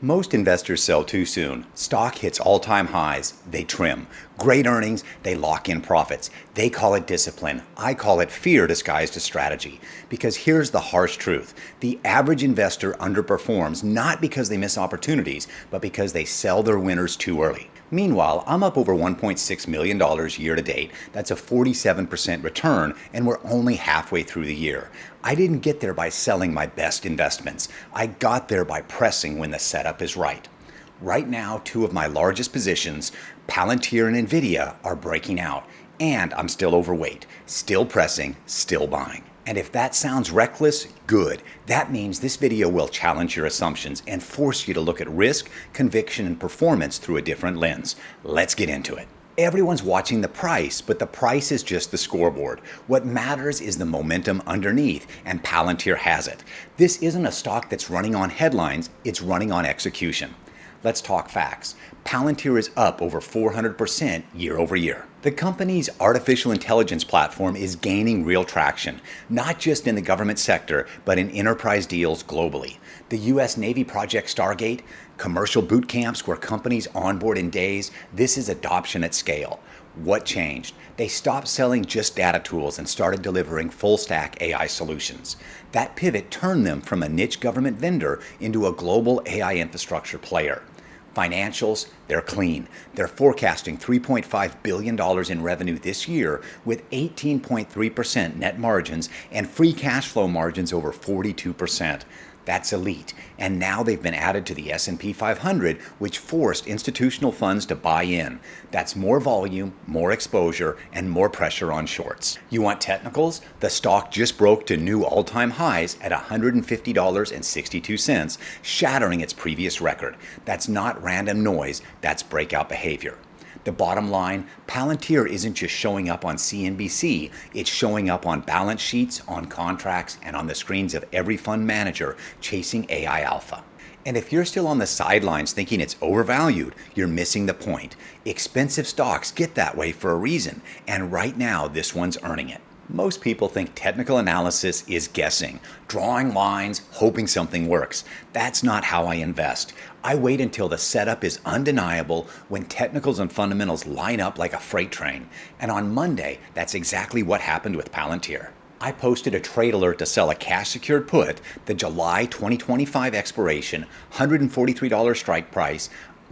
Most investors sell too soon. Stock hits all-time highs, they trim. Great earnings, they lock in profits. They call it discipline. I call it fear disguised as strategy. Because here's the harsh truth. The average investor underperforms not because they miss opportunities, but because they sell their winners too early. Meanwhile, I'm up over $1.6 million year to date. That's a 47% return, and we're only halfway through the year. I didn't get there by selling my best investments. I got there by pressing when the setup is right. Right now, two of my largest positions, Palantir and Nvidia, are breaking out, and I'm still overweight, still pressing, still buying. And if that sounds reckless, good. That means this video will challenge your assumptions and force you to look at risk, conviction, and performance through a different lens. Let's get into it. Everyone's watching the price, but the price is just the scoreboard. What matters is the momentum underneath, and Palantir has it. This isn't a stock that's running on headlines, it's running on execution. Let's talk facts. Palantir is up over 400% year over year. The company's artificial intelligence platform is gaining real traction, not just in the government sector, but in enterprise deals globally. The U.S. Navy Project Stargate, commercial boot camps where companies onboard in days, this is adoption at scale. What changed? They stopped selling just data tools and started delivering full-stack AI solutions. That pivot turned them from a niche government vendor into a global AI infrastructure player. Financials, they're clean. They're forecasting $3.5 billion in revenue this year with 18.3% net margins and free cash flow margins over 42%. That's elite. And now they've been added to the S&P 500, which forced institutional funds to buy in. That's more volume, more exposure, and more pressure on shorts. You want technicals? The stock just broke to new all-time highs at $150.62, shattering its previous record. That's not random noise, that's breakout behavior. The bottom line, Palantir isn't just showing up on CNBC, it's showing up on balance sheets, on contracts, and on the screens of every fund manager chasing AI alpha. And if you're still on the sidelines thinking it's overvalued, you're missing the point. Expensive stocks get that way for a reason, and right now this one's earning it. Most people think technical analysis is guessing, drawing lines, hoping something works. That's not how I invest. I wait until the setup is undeniable when technicals and fundamentals line up like a freight train. And on Monday, that's exactly what happened with Palantir. I posted a trade alert to sell a cash-secured put, the July 2025 expiration, $143 strike price,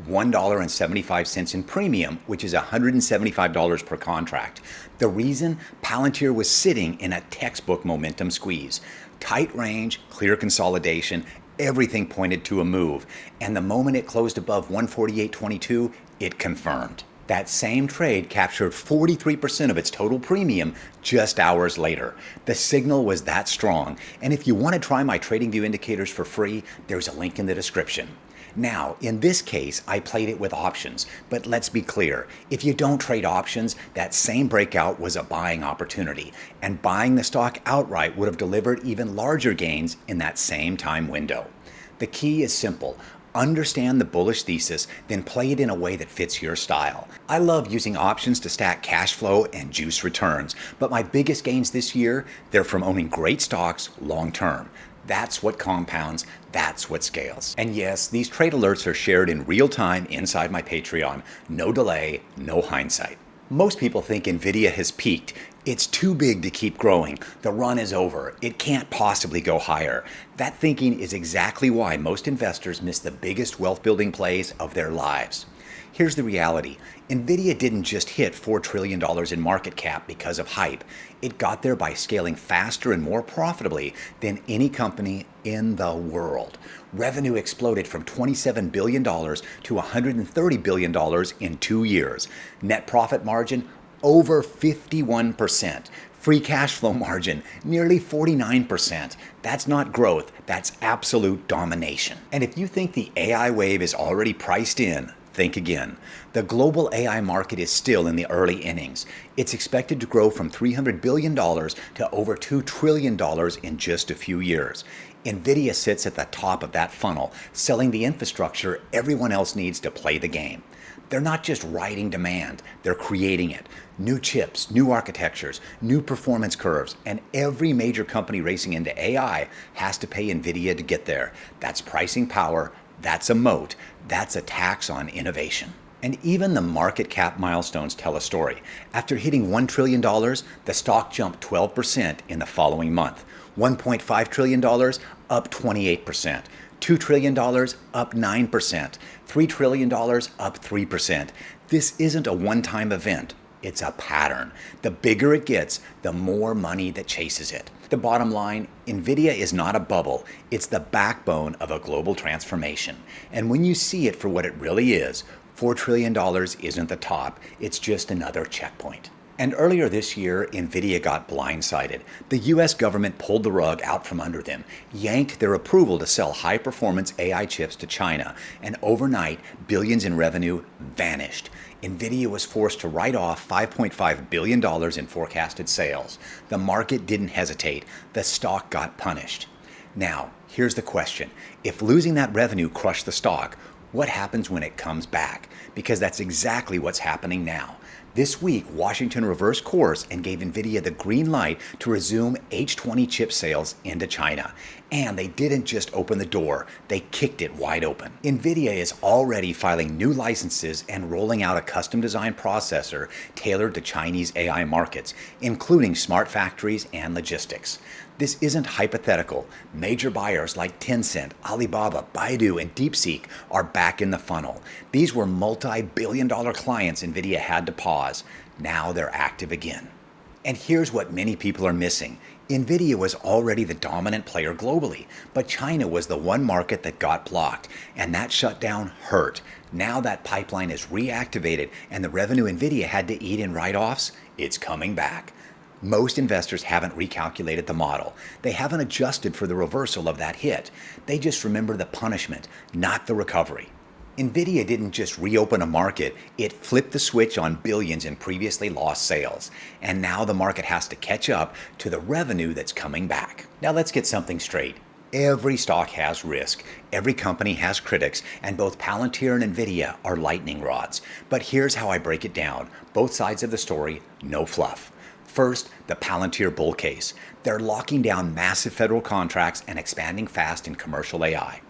$1.75 in premium, which is $175 per contract. The reason? Palantir was sitting in a textbook momentum squeeze. Tight range, clear consolidation, everything pointed to a move. And the moment it closed above 148.22, it confirmed. That same trade captured 43% of its total premium just hours later. The signal was that strong. And if you want to try my TradingView indicators for free, there's a link in the description. Now, in this case, I played it with options, but let's be clear. If you don't trade options, that same breakout was a buying opportunity, and buying the stock outright would have delivered even larger gains in that same time window. The key is simple. Understand the bullish thesis, then play it in a way that fits your style. I love using options to stack cash flow and juice returns, but my biggest gains this year, they're from owning great stocks long term. That's what compounds, that's what scales. And yes, these trade alerts are shared in real time inside my Patreon. No delay, no hindsight. Most people think Nvidia has peaked. It's too big to keep growing. The run is over. It can't possibly go higher. That thinking is exactly why most investors miss the biggest wealth building plays of their lives. Here's the reality. Nvidia didn't just hit $4 trillion in market cap because of hype. It got there by scaling faster and more profitably than any company in the world. Revenue exploded from $27 billion to $130 billion in 2 years. Net profit margin, over 51%. Free cash flow margin, nearly 49%. That's not growth, that's absolute domination. And if you think the AI wave is already priced in, think again. The global AI market is still in the early innings. It's expected to grow from $300 billion to over $2 trillion in just a few years. Nvidia sits at the top of that funnel, selling the infrastructure everyone else needs to play the game. They're not just riding demand, they're creating it. New chips, new architectures, new performance curves, and every major company racing into AI has to pay Nvidia to get there. That's pricing power, That's a moat. That's a tax on innovation. And even the market cap milestones tell a story. After hitting $1 trillion, the stock jumped 12% in the following month. $1.5 trillion, up 28%. $2 trillion, up 9%. $3 trillion, up 3%. This isn't a one-time event. It's a pattern. The bigger it gets, the more money that chases it. The bottom line, NVIDIA is not a bubble. It's the backbone of a global transformation. And when you see it for what it really is, $4 trillion isn't the top. It's just another checkpoint. And earlier this year, NVIDIA got blindsided. The US government pulled the rug out from under them, yanked their approval to sell high-performance AI chips to China, and overnight, billions in revenue vanished. NVIDIA was forced to write off $5.5 billion in forecasted sales. The market didn't hesitate. The stock got punished. Now, here's the question. If losing that revenue crushed the stock, what happens when it comes back? Because that's exactly what's happening now. This week, Washington reversed course and gave NVIDIA the green light to resume H20 chip sales into China. And they didn't just open the door, they kicked it wide open. NVIDIA is already filing new licenses and rolling out a custom-designed processor tailored to Chinese AI markets, including smart factories and logistics. This isn't hypothetical. Major buyers like Tencent, Alibaba, Baidu, and DeepSeek are back in the funnel. These were multi-billion-dollar clients NVIDIA had to pause. Now they're active again. And here's what many people are missing. NVIDIA was already the dominant player globally, but China was the one market that got blocked, and that shutdown hurt. Now that pipeline is reactivated, and the revenue NVIDIA had to eat in write-offs, it's coming back. Most investors haven't recalculated the model. They haven't adjusted for the reversal of that hit. They just remember the punishment, not the recovery. NVIDIA didn't just reopen a market, it flipped the switch on billions in previously lost sales. And now the market has to catch up to the revenue that's coming back. Now let's get something straight. Every stock has risk, every company has critics, and both Palantir and Nvidia are lightning rods. But here's how I break it down. Both sides of the story, no fluff. First, the Palantir bull case. They're locking down massive federal contracts and expanding fast in commercial AI.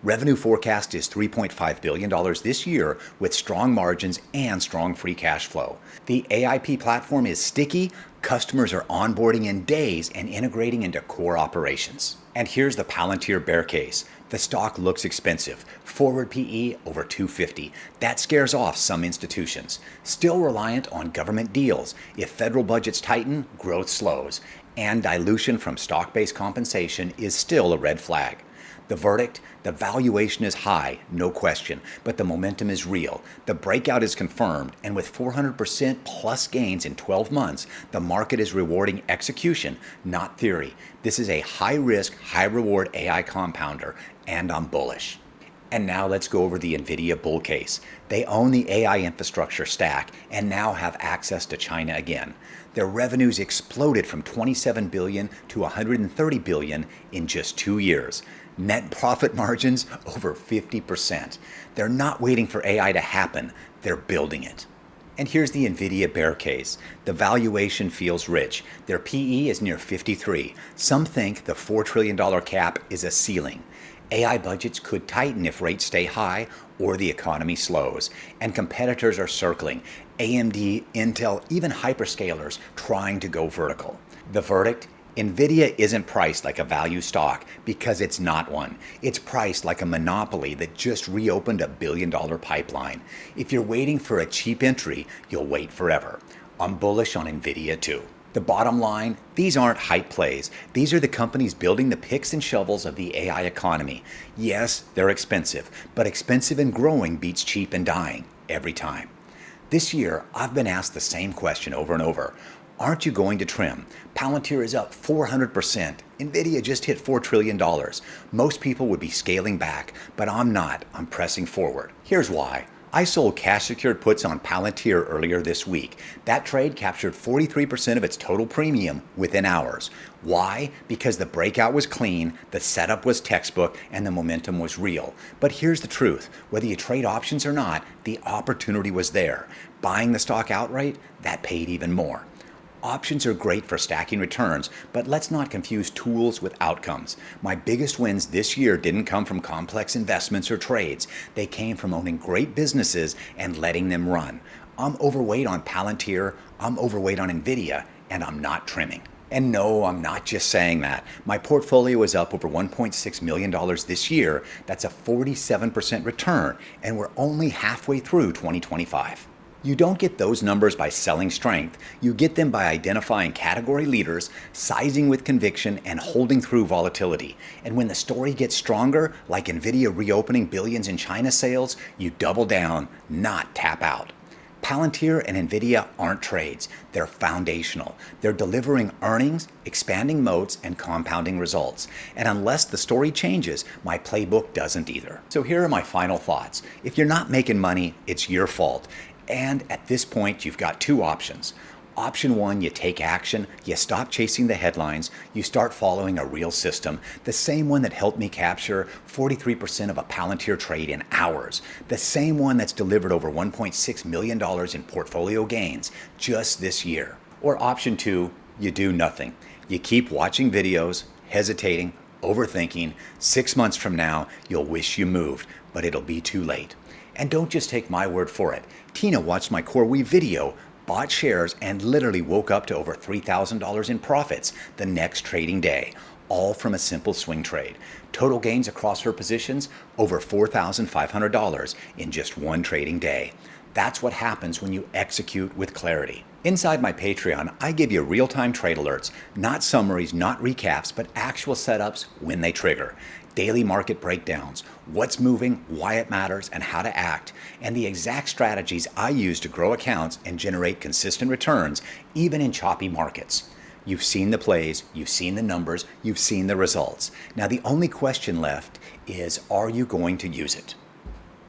Revenue forecast is $3.5 billion this year with strong margins and strong free cash flow. The AIP platform is sticky, customers are onboarding in days and integrating into core operations. And here's the Palantir bear case. The stock looks expensive. Forward PE over 250. That scares off some institutions. Still reliant on government deals. If federal budgets tighten, growth slows. And dilution from stock-based compensation is still a red flag. The verdict? The valuation is high, no question, but the momentum is real. The breakout is confirmed, and with 400% plus gains in 12 months, the market is rewarding execution, not theory. This is a high-risk, high-reward AI compounder, and I'm bullish. And now let's go over the NVIDIA bull case. They own the AI infrastructure stack and now have access to China again. Their revenues exploded from $27 billion to $130 billion in just 2 years. Net profit margins over 50%. They're not waiting for AI to happen, they're building it. And here's the NVIDIA bear case. The valuation feels rich. Their PE is near 53. Some think the $4 trillion cap is a ceiling. AI budgets could tighten if rates stay high or the economy slows. And competitors are circling. AMD, Intel, even hyperscalers trying to go vertical. The verdict? NVIDIA isn't priced like a value stock because it's not one. It's priced like a monopoly that just reopened a billion-dollar pipeline. If you're waiting for a cheap entry, you'll wait forever. I'm bullish on NVIDIA too. The bottom line, these aren't hype plays. These are the companies building the picks and shovels of the AI economy. Yes, they're expensive, but expensive and growing beats cheap and dying every time. This year, I've been asked the same question over and over. Aren't you going to trim? Palantir is up 400%. NVIDIA just hit $4 trillion. Most people would be scaling back, but I'm not. I'm pressing forward. Here's why. I sold cash-secured puts on Palantir earlier this week. That trade captured 43% of its total premium within hours. Why? Because the breakout was clean, the setup was textbook, and the momentum was real. But here's the truth. Whether you trade options or not, the opportunity was there. Buying the stock outright, that paid even more. Options are great for stacking returns, but let's not confuse tools with outcomes. My biggest wins this year didn't come from complex investments or trades. They came from owning great businesses and letting them run. I'm overweight on Palantir, I'm overweight on Nvidia, and I'm not trimming. And no, I'm not just saying that. My portfolio is up over $1.6 million this year. That's a 47% return, and we're only halfway through 2025. You don't get those numbers by selling strength. You get them by identifying category leaders, sizing with conviction, and holding through volatility. And when the story gets stronger, like Nvidia reopening billions in China sales, you double down, not tap out. Palantir and Nvidia aren't trades. They're foundational. They're delivering earnings, expanding moats, and compounding results. And unless the story changes, my playbook doesn't either. So here are my final thoughts. If you're not making money, it's your fault. And at this point, you've got two options. Option one, you take action, you stop chasing the headlines, you start following a real system, the same one that helped me capture 43% of a Palantir trade in hours, the same one that's delivered over $1.6 million in portfolio gains just this year. Or option two, you do nothing. You keep watching videos, hesitating, overthinking. 6 months from now, you'll wish you moved, but it'll be too late. And don't just take my word for it. Tina watched my CoreWeave video, bought shares, and literally woke up to over $3,000 in profits the next trading day, all from a simple swing trade. Total gains across her positions, over $4,500 in just one trading day. That's what happens when you execute with clarity. Inside my Patreon, I give you real-time trade alerts, not summaries, not recaps, but actual setups when they trigger. Daily market breakdowns, what's moving, why it matters, and how to act, and the exact strategies I use to grow accounts and generate consistent returns, even in choppy markets. You've seen the plays, you've seen the numbers, you've seen the results. Now the only question left is, are you going to use it?